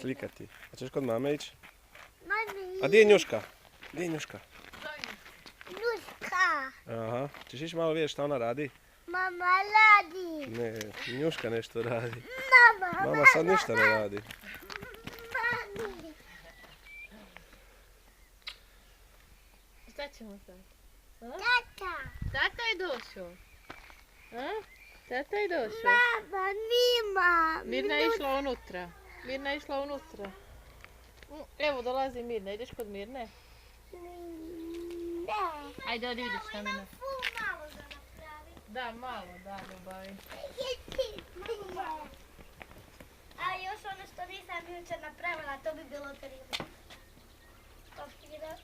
Slikati. A ćeš kod mame ići? Mami. A gdje je Njuška? Gdje je Njuška? Njuška. Aha, ćeš ići malo vidjeti šta ona radi? Mama radi. Ne, Njuška nešto radi. Mama. Mama sad ništa ne radi. Mami. Šta ćemo sad? Tata. Tata je došao. Tata je došao. Mama, nima. Mirna je išla unutra. Mirna je išla unutra. Evo dolazi Mirna. Ideš kod Mirne? Ne. Ajde, odi vidiš šta Mirna. Malo da napravi. Da, malo, da, ljubavi. A još ono što nisam jučer napravila, to bi bilo krivo. Papira.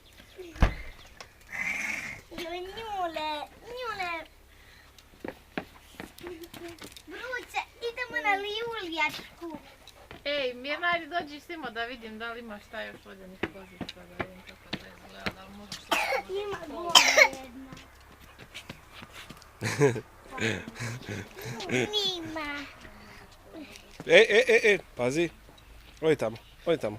Njule. Vruće, idemo na Liuljačku. Ej, Mirna, ajde dođi simo da vidim da li ima šta još vodenih kozica, da vidim kako to izgleda, da li možeš što Ima gore jedna. Nima. Pazi. Odi tamo.